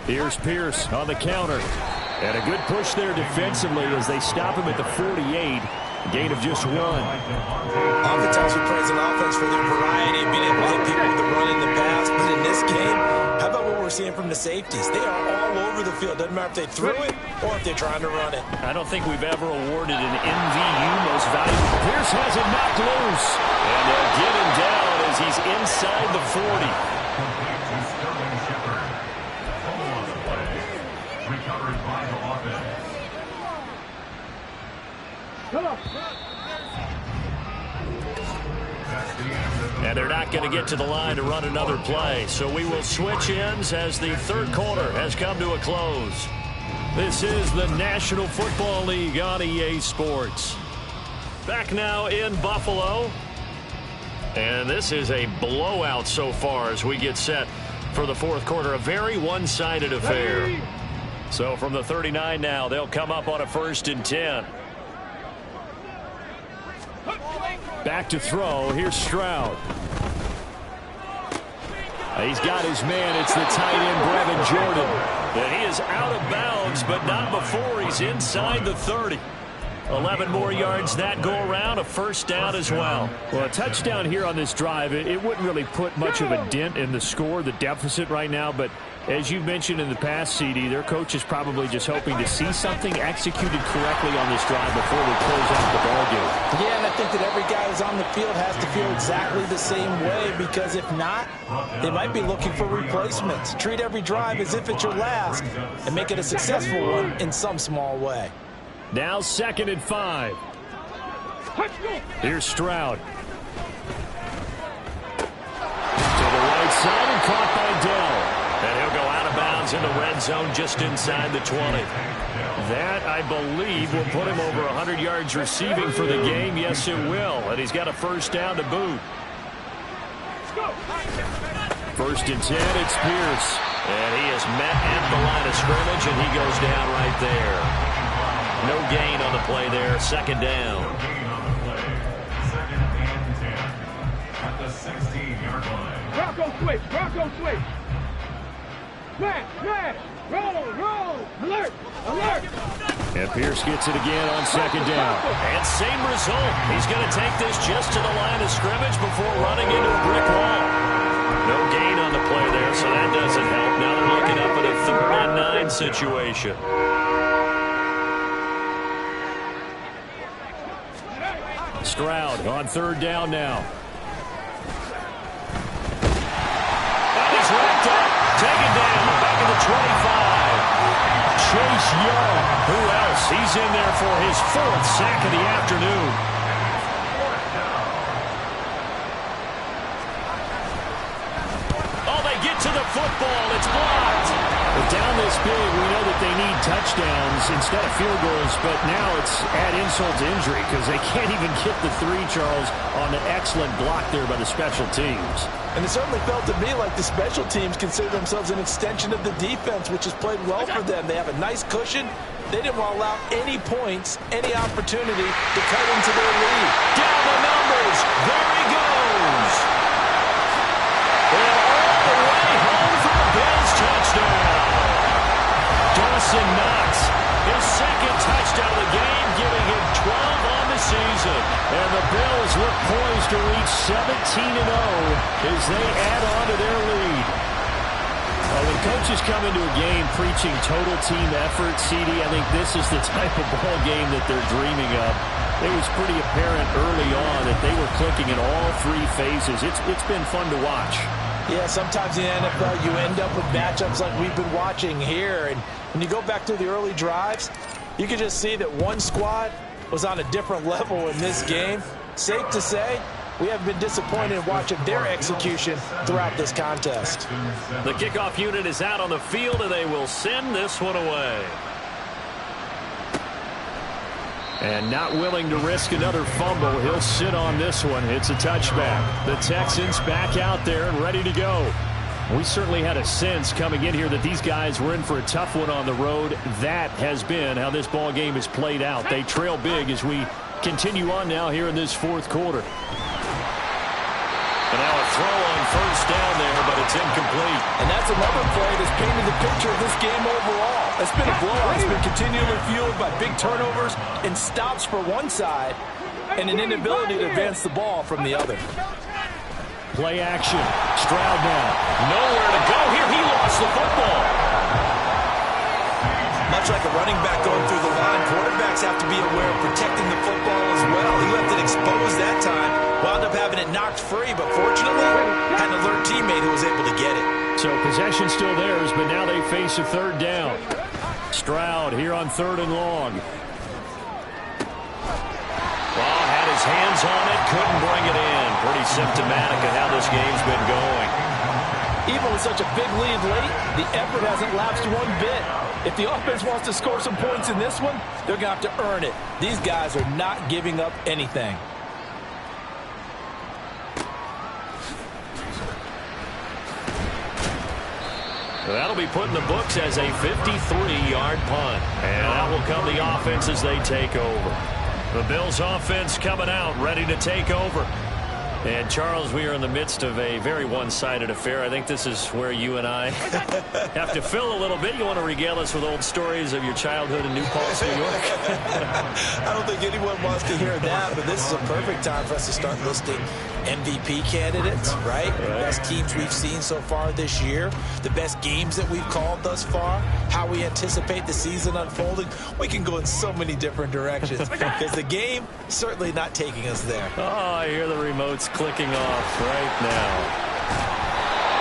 B: Here's Pierce on the counter. And a good push there defensively as they stop him at the 48. Gain of just 1.
C: Oftentimes we praise an offense for their variety of being able to hit people with the run in the pass. But in this game, how about what we're seeing from the safeties? They are all over the field. Doesn't matter if they threw it or if they're trying to run it.
E: I don't think we've ever awarded an MVU most valuable.
B: Pierce has it knocked loose.
E: And they'll get him down as he's inside the 40. And they're not going to get to the line to run another play. So we will switch ends as the 3rd quarter has come to a close. This is the National Football League on EA Sports. Back now in Buffalo. And this is a blowout so far as we get set for the 4th quarter. A very one-sided affair. So from the 39 now, they'll come up on a 1st and 10.
B: Back to throw. Here's Stroud. He's got his man. It's the tight end, Brevin Jordan.
E: And he is out of bounds, but not before he's inside the 30. 11 more yards that go around, a 1st down as well.
B: Well, a touchdown here on this drive, it wouldn't really put much of a dent in the score, the deficit right now, but as you mentioned in the past, CD, their coach is probably just hoping to see something executed correctly on this drive before they close out the ballgame.
C: Yeah, and I think that every guy who's on the field has to feel exactly the same way, because if not, they might be looking for replacements. Treat every drive as if it's your last and make it a successful one in some small way.
B: Now 2nd and 5. Here's Stroud. To the right side and caught by Dell.
E: And he'll go out of bounds He's in the red zone just inside the 20. That, I believe, will put him over 100 yards receiving for the game. Yes, it will. And he's got a first down to boot. First and 10, it's Pierce. And he is met at the line of scrimmage, and he goes down right there. No gain on the play there. Second down.
G: At the 16-yard line.
F: Bronco switch, Bronco switch. Smash, smash, roll, alert, alert.
B: And Pierce gets it again on second down.
E: And same result. He's going to take this just to the line of scrimmage before running into a brick wall. No gain on the play there, so that doesn't help. Now they're looking up at a 3rd and 9 situation.
B: Stroud on 3rd down now.
E: And he's wrapped up. Taken down. Back in the 25. Chase Young. Who else? He's in there for his 4th sack of the afternoon. To the football. It's blocked.
B: But down this big, we know that they need touchdowns instead of field goals, but now it's add insult to injury because they can't even get the 3, Charles, on an excellent block there by the special teams.
C: And it certainly felt to me like the special teams consider themselves an extension of the defense, which has played well for them. They have a nice cushion. They didn't want to allow any points, any opportunity to cut into their lead.
E: Down the numbers. There he goes. Bills touchdown. Dawson Knox, his 2nd touchdown of the game, giving him 12 on the season. And the Bills look poised to reach 17-0 as they add on to their lead. Well, when coaches come into a game preaching total team effort, CD, I think this is the type of ball game that they're dreaming of. It was pretty apparent early on that they were clicking in all 3 phases. It's been fun to watch.
C: Yeah, sometimes in the NFL you end up with matchups like we've been watching here. And when you go back to the early drives, you can just see that one squad was on a different level in this game. Safe to say, we have been disappointed in watching their execution throughout this contest.
E: The kickoff unit is out on the field, and they will send this one away. And not willing to risk another fumble, he'll sit on this one. It's a touchback. The Texans back out there and ready to go. We certainly had a sense coming in here that these guys were in for a tough one on the road. That has been how this ball game has played out. They trail big as we continue on now here in this 4th quarter. And now a throw on first down there, but it's incomplete.
C: And that's another play that's painted the picture of this game overall. It's been a blowout. It's been continually fueled by big turnovers and stops for one side and an inability to advance the ball from the other.
B: Play action. Stroud now.
E: Nowhere to go here. He lost the football.
D: Much like a running back going through the line, quarterbacks have to be aware of protecting the football as well. He left it exposed that time. Wound up having it knocked free, but fortunately, had an alert teammate who was able to get it.
B: So possession still theirs, but now they face a 3rd down. Stroud here on 3rd and long.
E: Well, had his hands on it, couldn't bring it in. Pretty symptomatic of how this game's been going.
C: Even with such a big lead late, the effort hasn't lapsed one bit. If the offense wants to score some points in this one, they're going to have to earn it. These guys are not giving up anything.
E: That'll be put in the books as a 53-yard punt. And that will come the offense as they take over. The Bills offense coming out, ready to take over. And, Charles, we are in the midst of a very one-sided affair. I think this is where you and I have to fill a little bit. You want to regale us with old stories of your childhood in New Paltz, New York?
C: I don't think anyone wants to hear that, but this is a perfect time for us to start listing MVP candidates, right? The best teams we've seen so far this year, the best games that we've called thus far, how we anticipate the season unfolding. We can go in so many different directions because the game is certainly not taking us there.
E: Oh, I hear the remotes clicking off right now.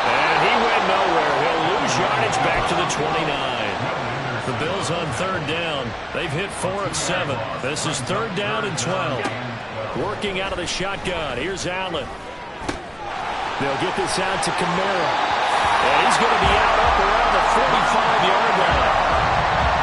E: And he went nowhere. He'll lose yardage back to the 29. The Bills on 3rd down. They've hit 4 of 7. This is 3rd down and 12. Working out of the shotgun. Here's Allen.
B: They'll get this out to Kamara. And he's going to be out up around the 45-yard line.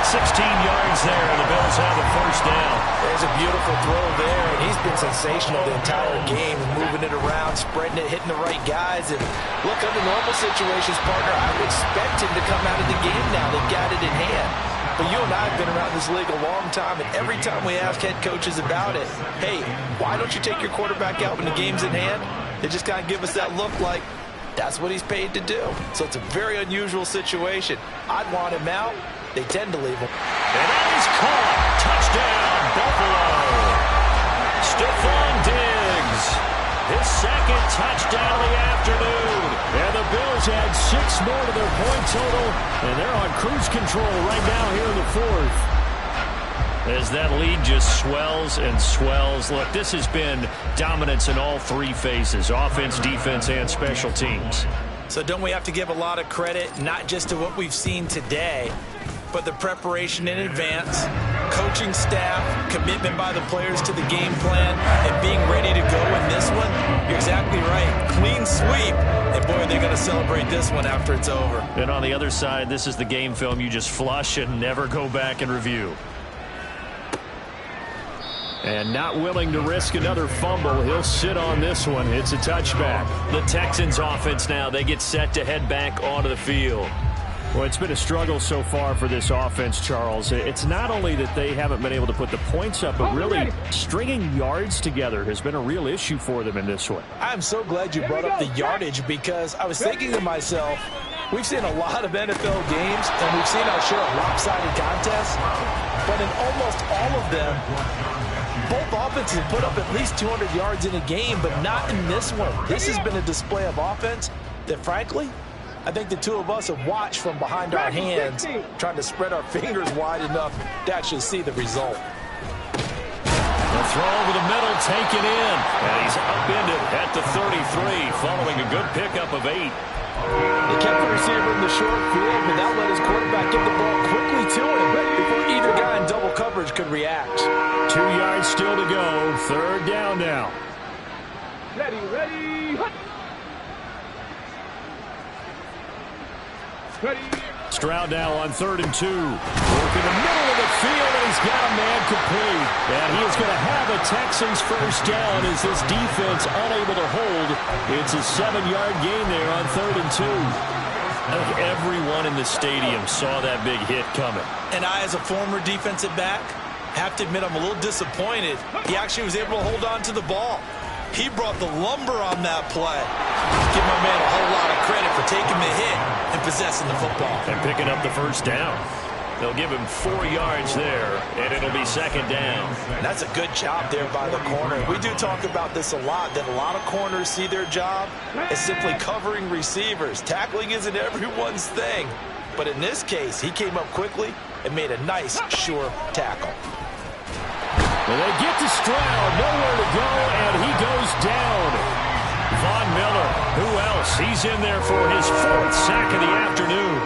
B: 16 yards there, and the Bills have a first down.
C: There's a beautiful throw there, and he's been sensational the entire game, moving it around, spreading it, hitting the right guys. And look, under normal situations, partner, I would expect him to come out of the game now. They've got it in hand. But you and I have been around this league a long time, and every time we ask head coaches about it, hey, why don't you take your quarterback out when the game's in hand? They just kind of give us that look like that's what he's paid to do. So it's a very unusual situation. I'd want him out. They tend to leave him.
B: And that is caught. Touchdown, Buffalo. Stephon Diggs. His second touchdown of the afternoon. And the Bills add 6 more to their point total. And they're on cruise control right now here in the fourth. As that lead just swells and swells. Look, this has been dominance in all 3 phases. Offense, defense, and special teams.
C: So don't we have to give a lot of credit, not just to what we've seen today, but the preparation in advance, coaching staff, commitment by the players to the game plan, and being ready to go in this one? You're exactly right. Clean sweep. And boy, they're going to celebrate this one after it's over.
B: And on the other side, this is the game film you just flush and never go back and review. And not willing to risk another fumble. He'll sit on this one. It's a touchback. The Texans offense now, they get set to head back onto the field. Well, it's been a struggle so far for this offense, Charles. It's not only that they haven't been able to put the points up, but really stringing yards together has been a real issue for them in this one.
C: I'm so glad you brought up the yardage, because I was thinking to myself, we've seen a lot of NFL games, and we've seen our share of lopsided contests, but in almost all of them, both offenses put up at least 200 yards in a game, but not in this one. This has been a display of offense that, frankly, I think the two of us have watched from behind our hands, trying to spread our fingers wide enough to actually see the result.
B: The throw over the middle, taken in, and he's upended at the 33, following a good pickup of 8.
C: They kept the receiver in the short field, but that let his quarterback get the ball quickly to him before either guy in double coverage could react.
B: 2 yards still to go. Third down now.
F: Ready.
B: Stroud now on 3rd and 2. Work in the middle of the field, and he's got a man complete. And he is going to have a Texans first down as this defense unable to hold. It's a 7-yard gain there on 3rd and 2. I think everyone in the stadium saw that big hit coming.
C: And I, as a former defensive back, have to admit I'm a little disappointed. He actually was able to hold on to the ball. He brought the lumber on that play. Give my man a whole lot of credit for taking the hit and possessing the football.
B: And picking up the first down. They'll give him 4 yards there, and it'll be 2nd down.
C: And that's a good job there by the corner. We do talk about this a lot, that a lot of corners see their job as simply covering receivers. Tackling isn't everyone's thing. But in this case, he came up quickly and made a nice, sure tackle.
B: Well, they get to Stroud, nowhere to go, and he goes down. Von Miller, who else? He's in there for his 4th sack of the afternoon.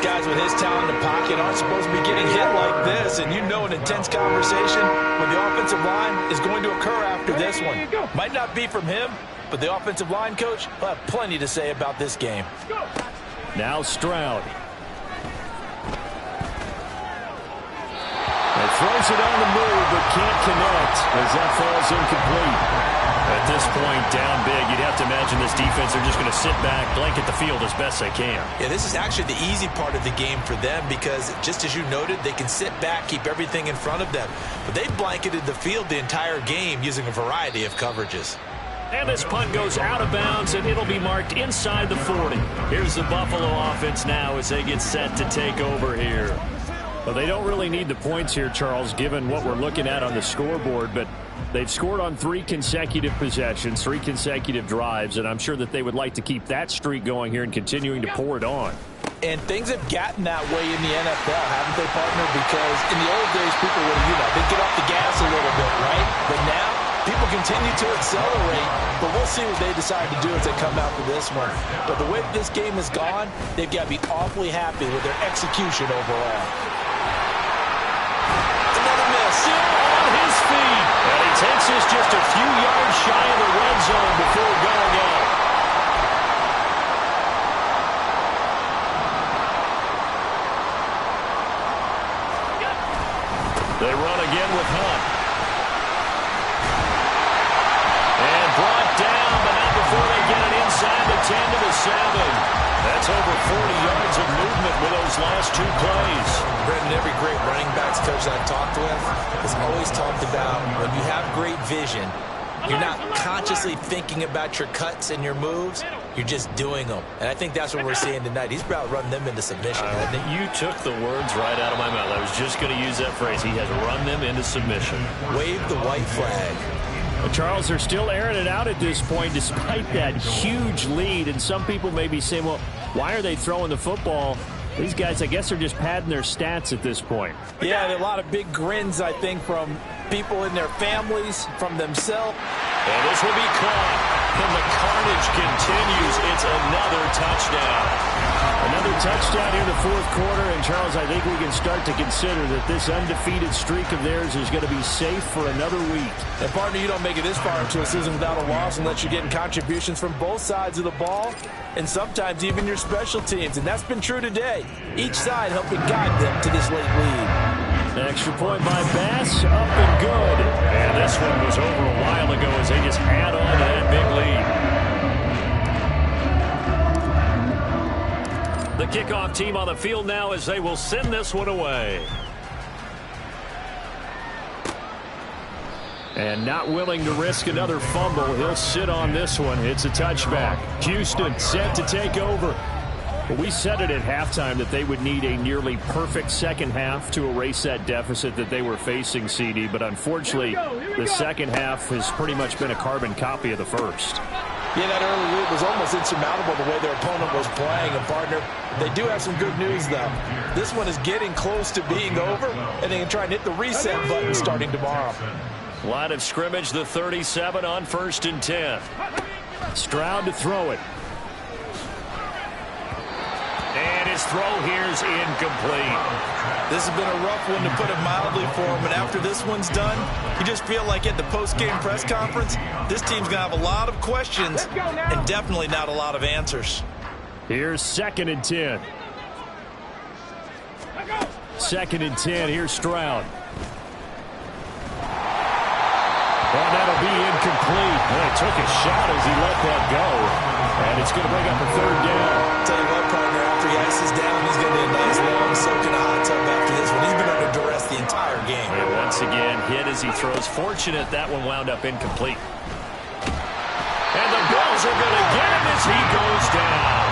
C: Guys with his talent in the pocket aren't supposed to be getting hit like this, and you know an intense conversation with the offensive line is going to occur after this one. Might not be from him, but the offensive line coach will have plenty to say about this game.
B: Now Stroud. And throws it on the move, but can't connect as that falls incomplete. At this point, down big, you'd have to imagine this defense are just going to sit back, blanket the field as best they can.
C: Yeah, this is actually the easy part of the game for them because, just as you noted, they can sit back, keep everything in front of them. But they blanketed the field the entire game using a variety of coverages.
B: And this punt goes out of bounds, and it'll be marked inside the 40. Here's the Buffalo offense now as they get set to take over here. Well, they don't really need the points here, Charles, given what we're looking at on the scoreboard, but they've scored on 3 consecutive possessions, 3 consecutive drives, and I'm sure that they would like to keep that streak going here and continuing to pour it on.
C: And things have gotten that way in the NFL, haven't they, partner? Because in the old days, people would, they'd get off the gas a little bit, right? But now, people continue to accelerate, but we'll see what they decide to do as they come out for this one. But the way this game has gone, they've got to be awfully happy with their execution overall.
B: On his feet, and he takes us just a few yards shy of the red zone before going out.
E: last 2 plays.
C: Brendan, every great running backs coach that I've talked with has always talked about when you have great vision, you're not consciously thinking about your cuts and your moves. You're just doing them. And I think that's what we're seeing tonight. He's about running them into submission.
E: You took the words right out of my mouth. I was just going to use that phrase. He has run them into submission.
C: Wave the white flag.
B: Well, Charles, they're still airing it out at this point despite that huge lead. And some people may be saying, well, why are they throwing the football? These guys, I guess, are just padding their stats at this point.
D: Yeah, a lot of big grins, I think, from people in their families, from themselves.
E: And this will be caught. And the carnage continues. It's another touchdown.
B: Another touchdown here in the fourth quarter. And, Charles, I think we can start to consider that this undefeated streak of theirs is going to be safe for another week.
D: And, partner, you don't make it this far into a season without a loss unless you're getting contributions from both sides of the ball and sometimes even your special teams. And that's been true today. Each side helping guide them to this late lead.
B: An extra point by Bass, up and good.
E: And this one was over a while ago as they just add on to that big lead. The kickoff team on the field now as they will send this one away.
B: And not willing to risk another fumble, he'll sit on this one. It's a touchback. Houston set to take over. Well, we said it at halftime that they would need a nearly perfect second half to erase that deficit that they were facing, CD. But unfortunately, the second half has pretty much been a carbon copy of the first.
D: Yeah, that early lead was almost insurmountable the way their opponent was playing. And, partner, they do have some good news, though. This one is getting close to being over, and they can try and hit the reset button starting tomorrow.
E: Line of scrimmage, the 37 on 1st and 10.
B: Stroud to throw it.
E: And his throw here's incomplete.
C: This has been a rough one, to put it mildly, for him. And after this one's done, you just feel like at the post-game press conference, this team's going to have a lot of questions and definitely not a lot of answers.
B: Here's 2nd and 10. 2nd and 10. Here's Stroud.
E: And that'll be incomplete. Well, he took a shot as he let that go. And it's going to bring up a 3rd down.
C: Tell you what, partner, after he ices down, he's going to do a nice long soak in a hot tub after this one. He's been under duress the entire game.
E: And once again, hit as he throws. Fortunate that one wound up incomplete. And the Bills are going to get him as he goes down.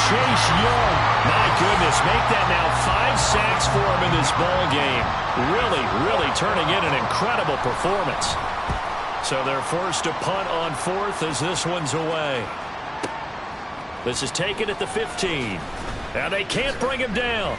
E: Chase Young, my goodness, make that now 5 sacks for him in this ball game. Really, really turning in an incredible performance. So they're forced to punt on 4th as this one's away. This is taken at the 15. And they can't bring him down.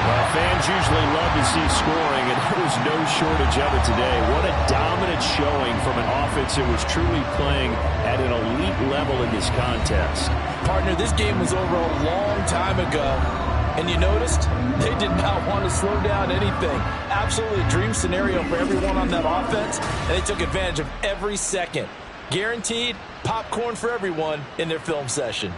B: Well, fans usually love to see scoring, and there was no shortage of it today. What a dominant showing from an offense that was truly playing at an elite level in this contest.
D: Partner, this game was over a long time ago. And you noticed they did not want to slow down anything. Absolutely a dream scenario for everyone on that offense, and they took advantage of every second. Guaranteed popcorn for everyone in their film session.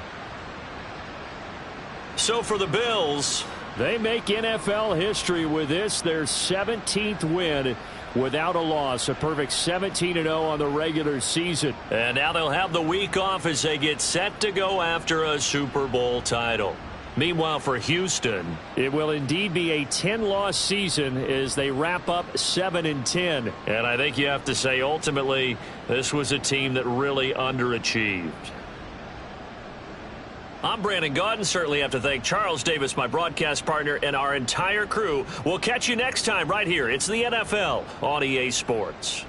E: So for the Bills,
B: they make NFL history with this, their 17th win without a loss. A perfect 17-0 on the regular season.
E: And now they'll have the week off as they get set to go after a Super Bowl title. Meanwhile, for Houston,
B: it will indeed be a 10-loss season as they wrap up 7-10.
E: And I think you have to say, ultimately, this was a team that really underachieved. I'm Brandon Gaudin. Certainly have to thank Charles Davis, my broadcast partner, and our entire crew. We'll catch you next time right here. It's the NFL on EA Sports.